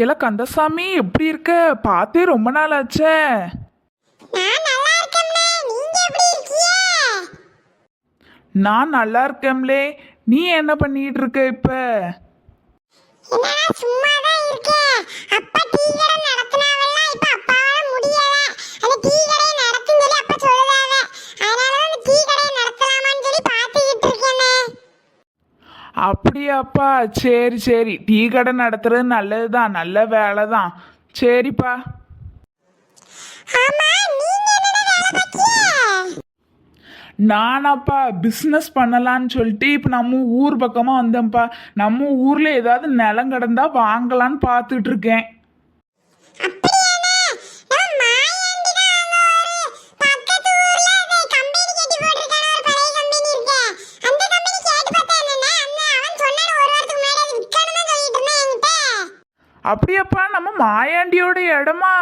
ஏல கந்தசாமி எப்படி இருக்க? பார்த்தே ரொம்ப நாள் ஆச்சே. நான் நல்லா இருக்கேன்லே. நீ என்ன பண்ணிட்டு இருக்க இப்ப? அப்படியாப்பா, சரி சரி, டீ கடை நடத்துறது நல்லதுதான், நல்ல வேலை தான். சரிப்பா. நானாப்பா பிஸ்னஸ் பண்ணலான்னு சொல்லிட்டு இப்போ நம்ம ஊர் பக்கமாக வந்தேன்ப்பா. நம்ம ஊரில் ஏதாவது நிலம் கிடந்தா வாங்கலான்னு பார்த்துட்டு இருக்கேன். அப்படியாப்பா, நம்ம மாயாண்டியோட இடமா?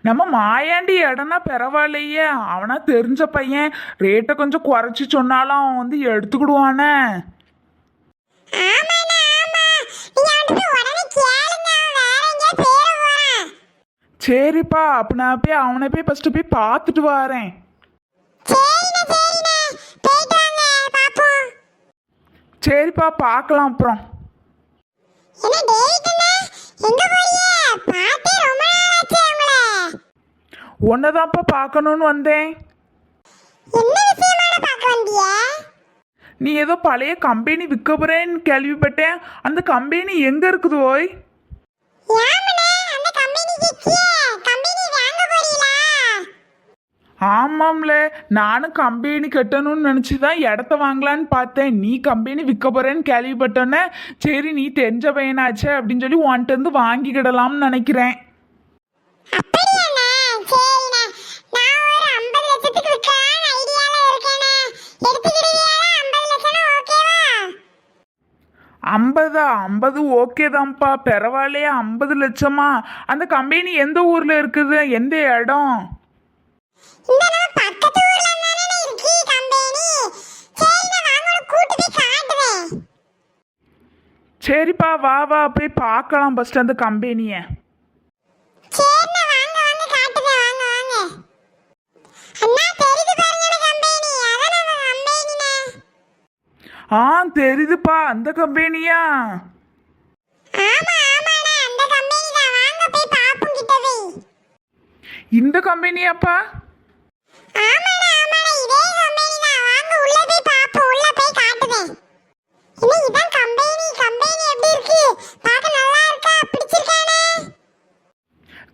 நம்ம மாயாண்டி இடம்னா பரவாயில்லையே. அவனா தெரிஞ்ச பையன், ரேட்டை கொஞ்சம் குறைச்சி சொன்னாலும் அவன் வந்து எடுத்துக்கிடுவானே. சரிப்பா, அப்ப நான் போய் அவனை போய் ஃபர்ஸ்ட் போய் பார்த்துட்டு வரேன். சரிப்பா, பார்க்கலாம் அப்புறம். உன்னதான்ப்பா பார்க்கணும்னு வந்தேன். நீ ஏதோ பழைய கம்பெனி விற்க போறேன்னு கேள்விப்பட்டேன். அந்த கம்பெனி எங்க இருக்குது ஓய்? ஆமாம்ல, நானும் கம்பெனி கட்டணும்னு நினச்சிதான் இடத்த வாங்கலான்னு பார்த்தேன். நீ கம்பெனி விற்க போறேன்னு கேள்விப்பட்டோன்னே சரி நீ தெரிஞ்ச பையனாச்சே அப்படின்னு சொல்லி உன்கிட்ட இருந்து வாங்கிக்கிடலாம்னு நினைக்கிறேன். ஐம்பதா? 50 ஓகே தான்ப்பா, பரவாயில்லையா? 50 லட்சமா? அந்த கம்பெனி எந்த ஊர்ல இருக்குது, எந்த இடம்? சரிப்பா, வா வா போய் பார்க்கலாம் ஃபர்ஸ்ட் அந்த கம்பெனியை. ஆ தெரியுதுப்பா, அந்த கம்பெனியா? இந்த கம்பெனியாப்பா?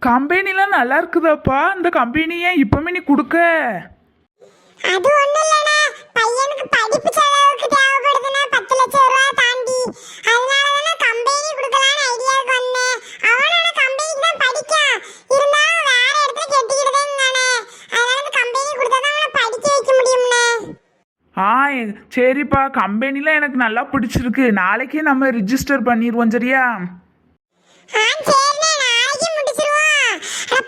கம்பெனிலாம் நல்லா இருக்குதாப்பா? இந்த கம்பெனியை இப்பவுமே நீ கொடுக்க? அது ஒண்ணு இல்லனா, பையனுக்கு படிப்பு செலவுக்கு தேவைப்படுதுனா 10 லட்சம் ரூபாய் தாண்டி, அதனால தான் கம்பெனி கொடுக்கலாம்னு ஐடியாக்கு வந்தேன். அவனோட கம்பெனிக்கு தான் படிக்கான், இருந்தாலும் வேற இடத்துல கெட்டிக்கிடுதேங்கனே. அதனால இந்த கம்பெனி கொடுத்தா தான் அவனை படிக்க வைக்க முடியும்னே. ஆ சரிப்பா, கம்பெனிலாம் எனக்கு நல்லா பிடிச்சிருக்கு. நாளைக்கே நம்ம ரிஜிஸ்டர் பண்ணிடுவோம், சரியா? சரிண்ணே, நாளைக்கு முடிச்சிருவோம்.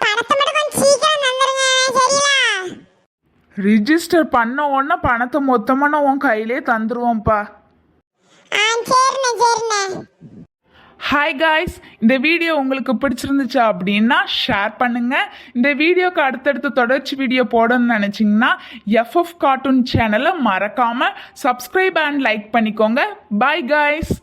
பணத்தை மட்டும் கொஞ்சம் சீக்கிரம் தந்துருங்க, சரியா? ரிஜிஸ்டர் பண்ண உடனே பணத்தை மொத்தமாக நான் உன் கையிலே தந்துருவோம்ப்பா. ஹாய் காய்ஸ், இந்த வீடியோ உங்களுக்கு பிடிச்சிருந்துச்சு அப்படின்னா ஷேர் பண்ணுங்க. இந்த வீடியோக்கு அடுத்தடுத்து தொடர்ச்சி வீடியோ போடணும்னு நினச்சிங்கன்னா எஃப்எஃப் கார்ட்டூன் சேனலை மறக்காம சப்ஸ்கிரைப் அண்ட் லைக் பண்ணிக்கோங்க. Bye guys.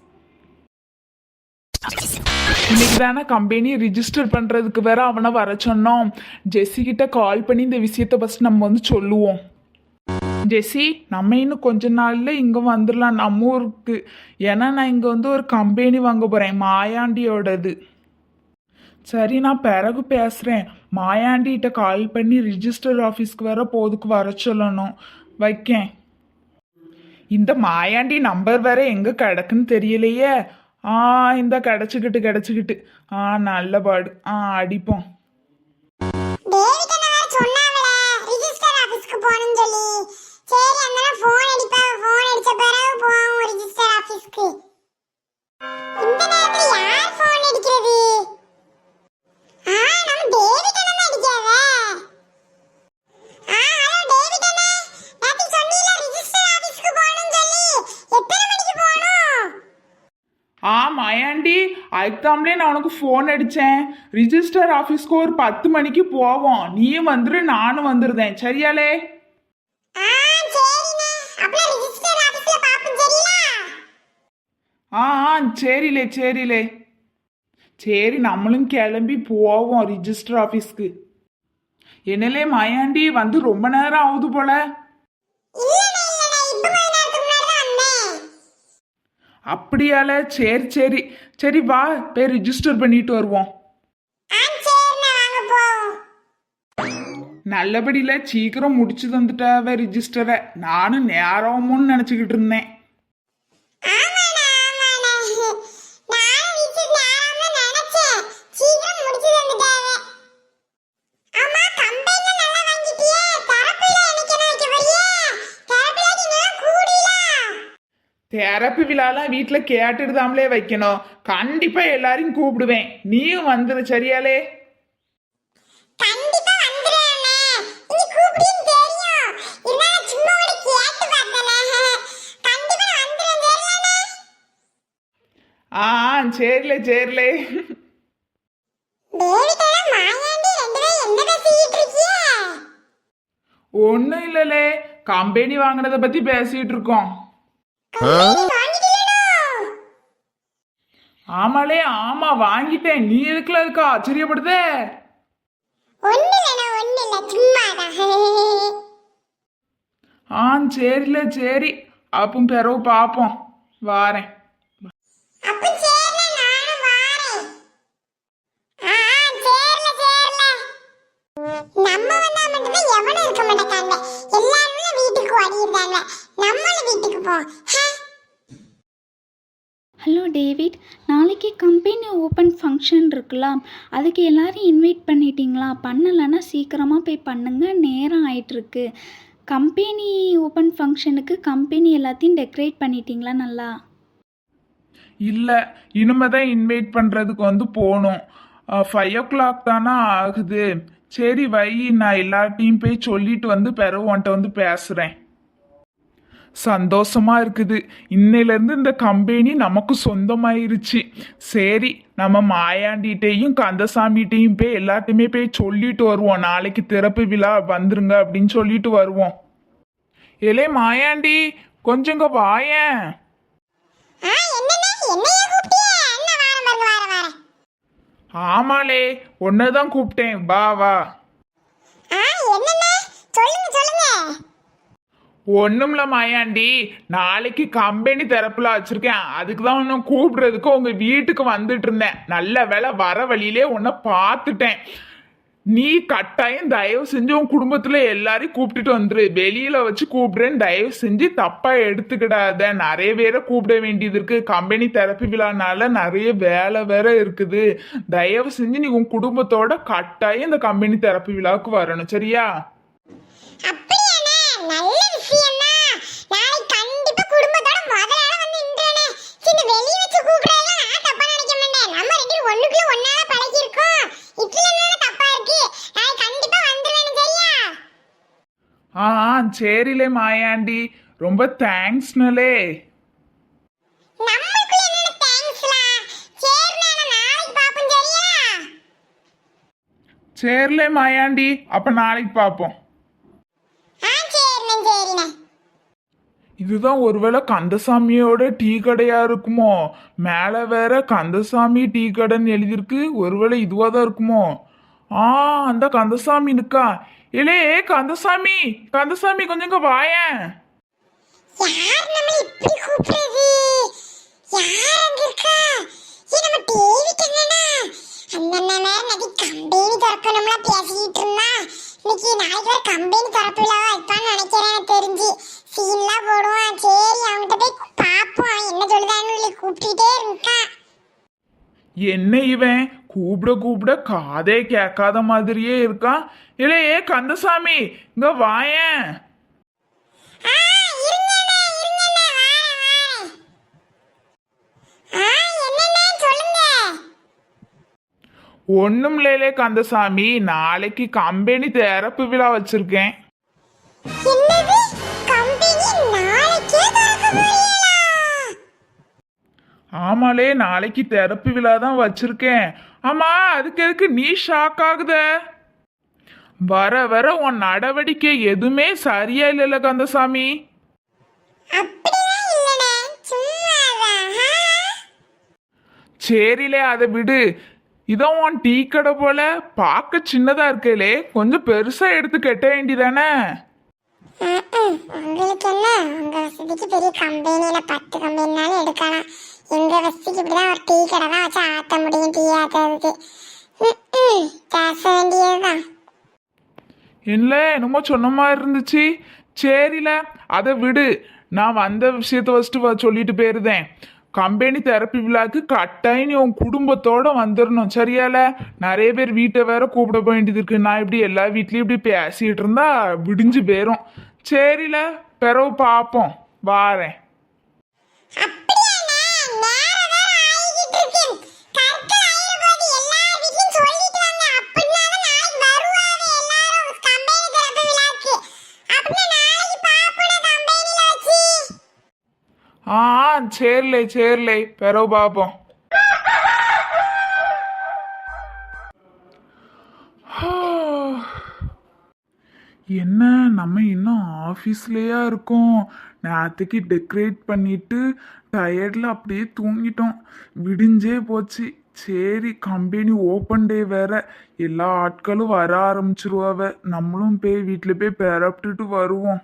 இன்னைக்கு தானே கம்பெனி ரிஜிஸ்டர் பண்ணுறதுக்கு வேற அவனை வர சொன்னோம். ஜெஸ்ஸிக்கிட்ட கால் பண்ணி இந்த விஷயத்தை ஃபஸ்ட் நம்ம வந்து சொல்லுவோம். ஜெஸ்ஸி, நம்ம இன்னும் கொஞ்ச நாளில் இங்கே வந்துடலாம் நம்ம ஊருக்கு. ஏன்னா நான் இங்கே வந்து ஒரு கம்பெனி வாங்க போகிறேன், மாயாண்டியோடது. சரி, நான் பிறகு பேசுகிறேன். மாயாண்டிகிட்ட கால் பண்ணி ரிஜிஸ்டர் ஆஃபீஸ்க்கு வேற போதுக்கு வர சொல்லணும். வைக்கேன். இந்த மாயாண்டி நம்பர் வேற எங்கே கிடக்குன்னு தெரியலையே. இந்த கிடச்சிக்கிட்டு நல்ல பாடு. அடிப்போம். மாயாண்டி, அதுக்குதாம்லே நான் உனக்கு ஃபோன் அடிச்சேன். ரிஜிஸ்டர் ஆஃபீஸ்க்கு ஒரு 10 மணிக்கு போவோம். நீயும் வந்துரு, நானும் வந்துருதேன். சரியாலே? ஆ சரிண்ணே. அப்பல ரிஜிஸ்டர் ஆபீஸ்ல பாப்போம் சரியா? ஆ சரிலே சரிலே. சரி, நம்மளும் கிளம்பி போவோம் ரிஜிஸ்டர் ஆஃபீஸ்க்கு. என்னலே மாயாண்டி, வந்து ரொம்ப நேரம் ஆகுது போல. இல்லண்ணே இப்ப கொஞ்ச நேரத்துக்கு முன்னாடி தான் வந்தேன். அப்படியால? சரி சரி சரி, வா போய் ரிஜிஸ்டர் பண்ணிட்டு வருவோம். ஆ சரிண்ணே வாங்க போவோம். நல்லபடியில சீக்கிரம் முடிச்சு தந்துட்டாவ ரிஜிஸ்டரை. நானும் நேரமுன்னு நினச்சிக்கிட்டு இருந்தேன். ஆமாண்ணே ஆமாண்ணே. நானும் வீட்டுக்கு நேரம்னு நினைச்சேன். சீக்கிரம் முடிச்சு தந்துட்டாவே. ஆமா கம்பெனில நல்லா வாங்கிட்டியே. தரப்புல எனக்கு என்ன வைக்க போறியே? தரப்புல நீங்க கூடிலா. தெரப்பி விழாலாம் வீட்டில் கேட்டுட்டுதாம்லே வைக்கணும். கண்டிப்பா எல்லாரையும் கூப்பிடுவேன். நீயும் வந்துரு. சரியாலே? கண்டிப்பா வந்துறேனே. நீ கூப்பிடின்னு தெரியும். இருந்தாலும் சும்மா ஒரு கேட்டு பார்த்தனே. கண்டிப்பா நான் வந்துறேன் சரியானே? சரிலே சரிலே. தேவிட்டா மாயாண்டி ரெண்டு பேரும் என்ன பேசிட்டு இருக்கீங்க? ஒன்றும் இல்லைலே, கம்பெனி வாங்கினதை பற்றி பேசிகிட்டு இருக்கோம். கம்பெனி வாங்கிட்டீங்களோ? ஆமாலே, ஆமா வாங்கிட்டேன். நீ எதுக்குல இருக்கா ஆச்சரியப்படுதே? ஒண்ணு இல்ல சும்மாதான். சரில சரி. அப்போ பிறகு பார்ப்போம். வாரேன். அப்ப சரில நானும் வாரேன். சரில. நம்ம வந்தா மட்டும்தான் எவனும் இருக்க மாட்டாங்க. எல்லாரும் வீட்டுக்கு ஓடிடுறாங்க. நம்மளும் வீட்டுக்கு போ. ஹலோ டேவிட், நாளைக்கு கம்பெனி ஓப்பன் ஃபங்க்ஷன் இருக்கலாம். அதுக்கு எல்லாரையும் இன்வைட் பண்ணிட்டீங்களா? பண்ணலைன்னா சீக்கிரமாக போய் பண்ணுங்க, நேரம் ஆயிட்டிருக்கு. கம்பெனி ஓப்பன் ஃபங்க்ஷனுக்கு கம்பெனி எல்லாத்தையும் டெக்கரேட் பண்ணிட்டீங்களா நல்லா? இல்லை, இனிமே தான் இன்வைட் பண்ணுறதுக்கு வந்து போகணும். 5 o'clock தானே ஆகுது. சரி வை, நான் எல்லார்ட்டையும் போய் சொல்லிட்டு வந்து பிறகு உன்கிட்ட வந்து பேசுகிறேன். சந்தோஷமா இருக்குது. இன்னையிலேருந்து இந்த கம்பெனி நமக்கு சொந்தமாயிருச்சு. சரி, நம்ம மாயாண்டிட்டையும் கந்தசாமிகிட்டையும் போய் எல்லாத்தையுமே போய் சொல்லிட்டு வருவோம். நாளைக்கு திறப்பு விழா வந்துருங்க அப்படின்னு சொல்லிட்டு வருவோம். ஏலே மாயாண்டி, கொஞ்சங்க வாயேன். ஆமாலே, ஒன்னதான் கூப்பிட்டேன். வா வா. ஒண்ணும்ல மாயாண்டி, நாளைக்கு கம்பெனி திறப்புல வச்சிருக்கேன். அதுக்கு தான் உன்னை கூப்பிடுறதுக்கு உங்க வீட்டுக்கு வந்துட்டு இருந்தேன். நல்ல வேளை வர வழியிலே உன்னை பார்த்துட்டேன். நீ கட்டாயம் தயவு செஞ்சு உன் குடும்பத்துல எல்லாரையும் கூப்பிட்டுட்டு வந்துரு. வெளியில வச்சு கூப்பிடுறேன்னு தயவு செஞ்சு தப்பா எடுத்துக்கிடாத. நிறைய பேரை கூப்பிட வேண்டியது இருக்கு. கம்பெனி திறப்பு விழானால நிறைய வேலை வேற இருக்குது. தயவு செஞ்சு நீ உன் குடும்பத்தோட கட்டாயம் இந்த கம்பெனி திறப்பு விழாவுக்கு வரணும். சரியா? நல்ல விஷயம் தான். நாளைக்கு கண்டிப்பா குடும்பத்தோட முதலால வந்து நின்றேனே. சின்ன வெளிய வச்சு கூப்பிடறதெல்லாம் நான் தப்பா நினைக்க மாட்டேன். நம்ம ரெண்டு பேரும் ஒண்ணுக்குள்ள ஒண்ணால பழகி இருக்கோம். இதுல என்ன தப்பா இருக்கு? நாளைக்கு கண்டிப்பா வந்துருவேன் சரியா? சரிலே மாயாண்டி, ரொம்ப தேங்க்ஸ்னலே. நம்மளுக்குள்ள என்ன தேங்க்ஸ்லா? சரி நான் நாளைக்கு பாப்போம் சரியா? சரிலே மாயாண்டி, அப்ப நாளைக்கு பார்ப்போம். சரிண்ணே. இதுதான் ஒருவேளை கந்தசாமியோட டீ கடையா இருக்குமோ? மேல வேற கந்தசாமி டீ கடைன்னு எழுதியிருக்கு. ஒருவேளை இதுவா தான் இருக்குமோ? அந்த கந்தசாமி இருக்கா? ஏலே கந்தசாமி, கந்தசாமி கொஞ்சங்க வாயேன். யார் நம்மள இப்படி கூப்பிடுறது? யார் அங்க இருக்கா? நம்ம டேவிட் என்னன்னா அந்த நேரம் கம்பெனி திறக்கணும்ல பேசிட்டு இருந்தா. இன்னைக்கு நாளைக்கு வர கம்பெனி திறப்புல வைப்பான்னு நினைக்கிறேன். தெரிஞ்சு சீன்லாம் போடுவான். சரி அவன்கிட்ட போய் பாப்போம் என்ன சொல்லுதான்னு கூப்பிட்டுட்டே இருக்கான். என்ன இவன் கூப்பிட காதே கேட்காத மாதிரியே இருக்கான். இல்லே கந்தசாமி, இங்க வாயேன். ஒண்ணும் இல்லையே கந்தசாமி, நாளைக்கு கம்பெனி திறப்பு விழா வச்சிருக்கேன். ஆமாலே நாளைக்கு தெரப்பி விழா தான் வச்சிருக்கேன். ஆமா அதுக்கு எதுக்கு நீ ஷாக் ஆகுத? வர வர உன் நடவடிக்கை எதுவுமே சரியா இல்லைல்ல கந்தசாமி. அப்படிலாம் இல்லடா, சும்மாதான். சரிலே அதை விடு. இதான் உன் டீ கடை போல பார்க்க சின்னதா இருக்கேலே, கொஞ்சம் பெருசா எடுத்து கட்ட வேண்டிதானே? உங்களுக்கு என்ன, உங்க வசதிக்கு பெரிய கம்பெனியில 10 கம்பெனினாலும் எடுக்கலாம். எங்க வசதிக்கு இப்படிதான் ஒரு டீ கடை தான் வச்சு ஆத்த முடியும். டீ ஆத்துறதுக்கு பேச வேண்டியதுதான். இல்லை என்னமோ சொன்ன மாதிரி இருந்துச்சு. சரில அதை விடு. நான் வந்த விஷயத்த ஃபஸ்ட்டு சொல்லிட்டு போயிருந்தேன். கம்பெனி தெரப்பி விழாக்கு கட்டாயம் நீ உன் குடும்பத்தோட வந்துடணும், சரியால? நிறைய பேர் வீட்டை வேற கூப்பிட போக வேண்டியது இருக்கு. நான் இப்படி எல்லா வீட்லேயும் இப்படி பேசிட்டு இருந்தா விடிஞ்சு போயிரும். சரில பிறகு பார்ப்போம், வாரேன். ஆ சரிலே பிறகு பார்ப்போம். என்ன நம்ம இன்னும் ஆஃபீஸ்லேயா இருக்கோம்? நேற்றுக்கு டெக்கரேட் பண்ணிட்டு டயர்டில் அப்படியே தூங்கிட்டோம். விடிஞ்சே போச்சு. சரி கம்பெனி ஓப்பன் டே வேற, எல்லா ஆட்களும் வர ஆரம்பிச்சிருவாவ. நம்மளும் போய் வீட்டில் போய் பெறப்பிட்டுட்டு வருவோம்.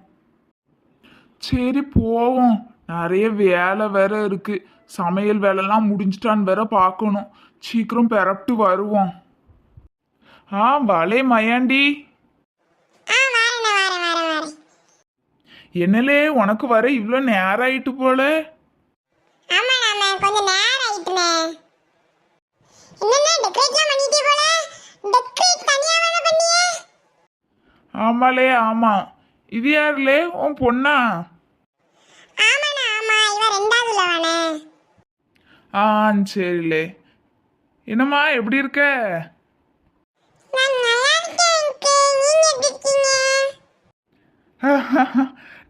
சரி போவோம். நிறைய வேலை வேற இருக்கு. சமையல் வேலைலாம் முடிஞ்சிட்டான்னு வேற பார்க்கணும். சீக்கிரம் பெறப்பிட்டு வருவோம். வலே மயாண்டி. என்னலே உனக்கு வர இவ்வளோ நேரம் ஆயிட்டு போல? ஆமாலே ஆமா. இது யாருலே, உன் பொண்ணா? ஆ சரிலே. என்னம்மா எப்படி இருக்க?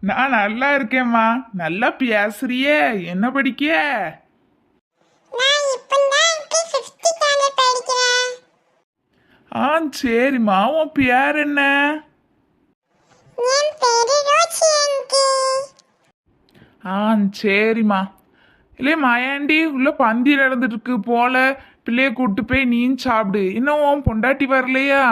நான் நல்லா இருக்கேம்மா. நல்லா பேசுறியே. என்ன படிக்க? சரிம்மா. உன் பேர் என்ன? சரிம்மா. இல்லையே மாயாண்டி உள்ள பந்தி நடந்துட்டு இருக்கு போல. பிள்ளைய கூட்டு போய் நீ சாப்பிடு. இன்னும் உன் பொண்டாட்டி வரலையா?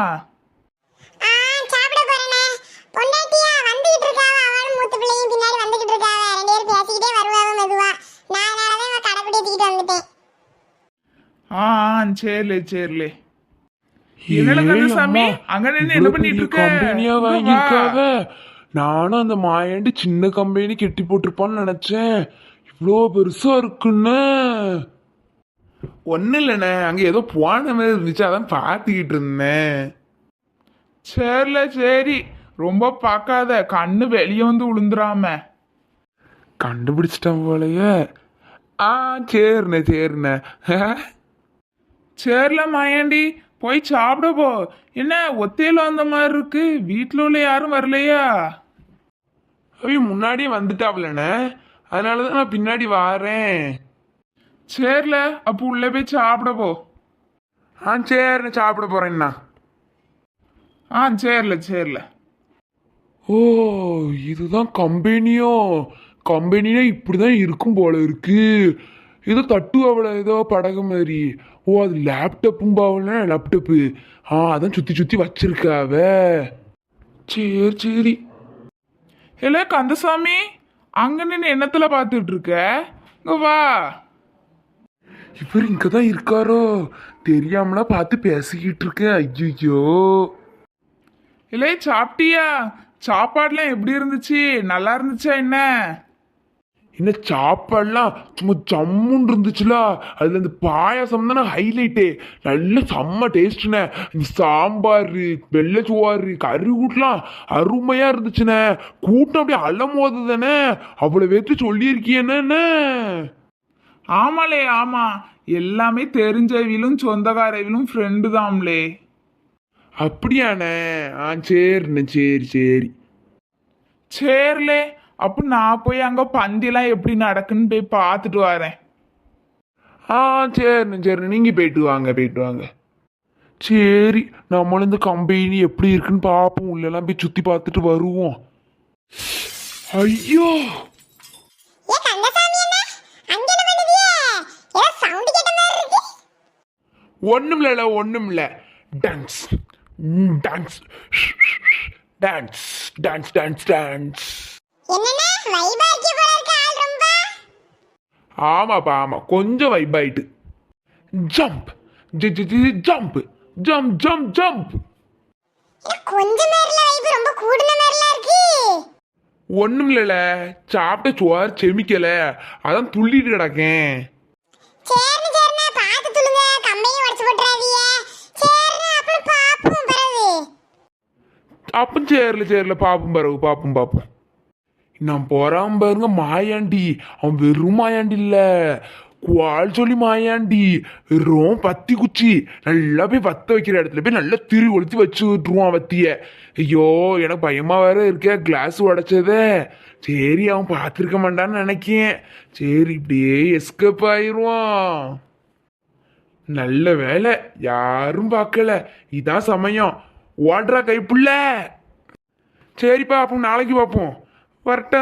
சரிலே. என்னல கந்தசாமி அங்க நின்று என்ன பண்ணிட்டு இருக்க? கம்பெனியா வாங்கியிருக்காவ. நானும் அந்த மாயாண்டி சின்ன கம்பெனி கெட்டி போட்டிருப்பான்னு நினைச்சேன். இவ்வளோ பெருசா இருக்குன்னு. ஒன்றும் இல்லைண்ணே, அங்கே ஏதோ போன மாதிரி இருந்துச்சு, அதான் பார்த்துக்கிட்டு இருந்தேன். சரி ரொம்ப பார்க்காத, கண்ணு வெளியே வந்து விழுந்துடாம. கண்டுபிடிச்சிட்டான் போலயே. சரிண்ணே. சரில மாயாண்டி போய் சாப்பிட போ. என்ன ஒத்தையில வந்த மாதிரி இருக்கு? வீட்டில் உள்ள யாரும் வரலையா? முன்னாடியே வந்துட்டாவலண்ணே, அதனாலதான் நான் பின்னாடி வாரேன். சரில அப்போ உள்ள போய் சாப்பிட போ. சரிண்ணே, சாப்பிட போறேன்னா. சரில. ஓ இதுதான் கம்பெனியோ? கம்பெனினா இப்படிதான் இருக்கும் போல இருக்கு. ஏதோ தட்டு அவளை ஏதோ படகு மாதிரி. ஓ அது லேப்டாப்பும் பாவல. லேப்டாப்பு அதான் சுத்தி வச்சிருக்காவ. சரி. இல்ல கந்தசாமி அங்க நின்று என்னத்துல பார்த்துட்டு இருக்க? இங்க வா. இவர் இங்கதான் இருக்காரோ? தெரியாமலா பார்த்து பேசிக்கிட்டு இருக்கேன். ஐயோ. இல்லை சாப்பிட்டியா? சாப்பாடுலாம் எப்படி இருந்துச்சு? நல்லா இருந்துச்சா? என்ன சாப்பாடுலாம் சும்மா ஜம்முன்னு இருந்துச்சுல. அதுல இந்த பாயாசம் தானே ஹைலைட்டே. நல்ல செம்ம டேஸ்ட்ண்ணே. சாம்பார், வெள்ளை சோறு, கறி கூட்டலாம் அருமையா இருந்துச்சுண்ணே. கூட்டம் அப்படியே அலமோது தானே. அவ்வளவு பேர்த்து சொல்லியிருக்கியன்னு. ஆமாலே ஆமா, எல்லாமே தெரிஞ்சவிலும் சொந்தக்காரவிலும் ஃப்ரெண்டு தான்லே. அப்படியாண்ணே? சரிண்ணே. சரிலே அப்போ நான் போய் அங்கே பந்திலாம் எப்படி நடக்குன்னு போய் பார்த்துட்டு வரேன். ஆ சரிண்ணே சரிண்ணே நீங்கள் போயிட்டு வாங்க போயிட்டு வாங்க. சரி நம்மளும் இந்த கம்பெனி எப்படி இருக்குன்னு பார்ப்போம். உள்ளெல்லாம் போய் சுற்றி பார்த்துட்டு வருவோம். ஐயோ ஏ கந்தசாமி அண்ணா அங்க என்ன பண்ணுதியே? ஏதோ சவுண்ட் கேட்ட மாதிரி இருக்கு. ஒன்றும் இல்லைல்ல ஒன்றும் இல்லை. Dance dance dance dance dance dance. என்னண்ணா வைபா இருக்கே போல இருக்கு ஆள் ரொம்ப. ஆமாப்பா ஆமாம் கொஞ்சம் வைப் ஆயிட்டு. Jump jump jump jump jump. கொஞ்சம் நேரல வைப் ரொம்ப கூடுன மாதிரிலாம் இருக்கு. ஒன்றும் இல்லைல்ல சாப்பிட்ட சோறு செமிக்கலை அதான் துள்ளிட்டு கிடக்கேன். சரிண்ணா சரிண்ணா பார்த்து துளுங்க கம்பெனி உடச்சு போட்டுறாதீங்க. சரிண்ணா அப்புறம் பாப்போம் பிறகு. அப்போ சேரில் பார்ப்போம் பிறகு பார்ப்போம். நான் போறான் பாருங்க மாயாண்டி. அவன் வெறும் மாயாண்டி இல்ல குவால் சொல்லி மாயாண்டி. வெறும் பத்தி குச்சி நல்லா போய் வத்த வைக்கிற இடத்துல போய் நல்லா திரி ஒழித்து வச்சு விட்டுருவான் வத்திய. ஐயோ எனக்கு பயமா வேற இருக்க கிளாஸ் உடைச்சதே. சரி அவன் பார்த்துருக்க மாட்டான்னு நினைக்கேன். சரி இப்படியே எஸ்கேப் ஆயிடுவான். நல்ல வேலை யாரும் பார்க்கல. இதான் சமயம். ஓடுறா கைப்புள்ள. சரிப்பா அப்போ நாளைக்கு பார்ப்போம். வரட்டா.